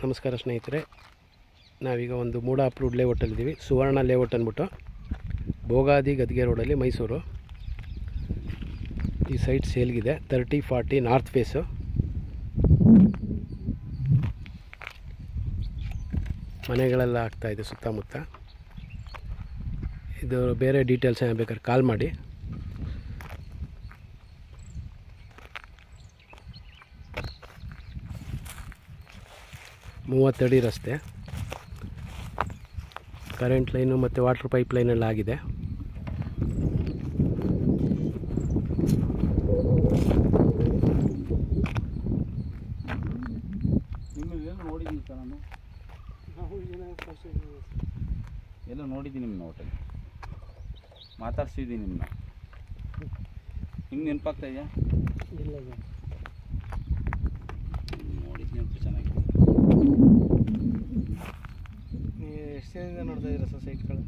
ನಮಸ್ಕಾರ ಸ್ನೇಹಿತರೆ, ನಾವೀಗ ಒಂದು ಮೂಡ ಅಪ್ರೂವ್ಡ್ ಲೇಔಟಲ್ಲಿದ್ದೀವಿ. ಸುವರ್ಣ ಲೇಔಟ್ ಅಂದ್ಬಿಟ್ಟು ಭೋಗಾದಿ ಗದ್ಗೆ ರೋಡಲ್ಲಿ, ಮೈಸೂರು. ಈ ಸೈಟ್ ಸೇಲ್ಗಿದೆ. 30-40 ನಾರ್ತ್ ಫೇಸು. ಮನೆಗಳೆಲ್ಲ ಆಗ್ತಾಯಿದೆ ಸುತ್ತಮುತ್ತ. ಇದು ಬೇರೆ ಡೀಟೇಲ್ಸ್ ಏನಾದ್ರು ಬೇಕಾದ್ರೆ ಕಾಲ್ ಮಾಡಿ. ಮೂವತ್ತಡಿ ರಸ್ತೆ, ಕರೆಂಟ್ ಲೈನು ಮತ್ತು ವಾಟರ್ ಪೈಪ್ ಲೈನೆಲ್ಲ ಆಗಿದೆ. ಎಲ್ಲ ನೋಡಿದ್ದೀನಿ ನಿಮ್ಮ ಹೋಟೆಲ್, ಮಾತಾಡ್ಸಿದ್ದೀನಿ ನಿಮ್ಮನ್ನ. ನಿಮ್ಗೆ ನೆನಪಾಗ್ತಾ ಇದೆಯಾ? ನೋಡಿದ್ದು ನೆನಪು ಚೆನ್ನಾಗಿದೆ. ಎಷ್ಟು ದಿನದಿಂದ ನೋಡ್ತಾ ಇದ್ದೀರಾ ಸರ್ ಸೈಟ್ಗಳು?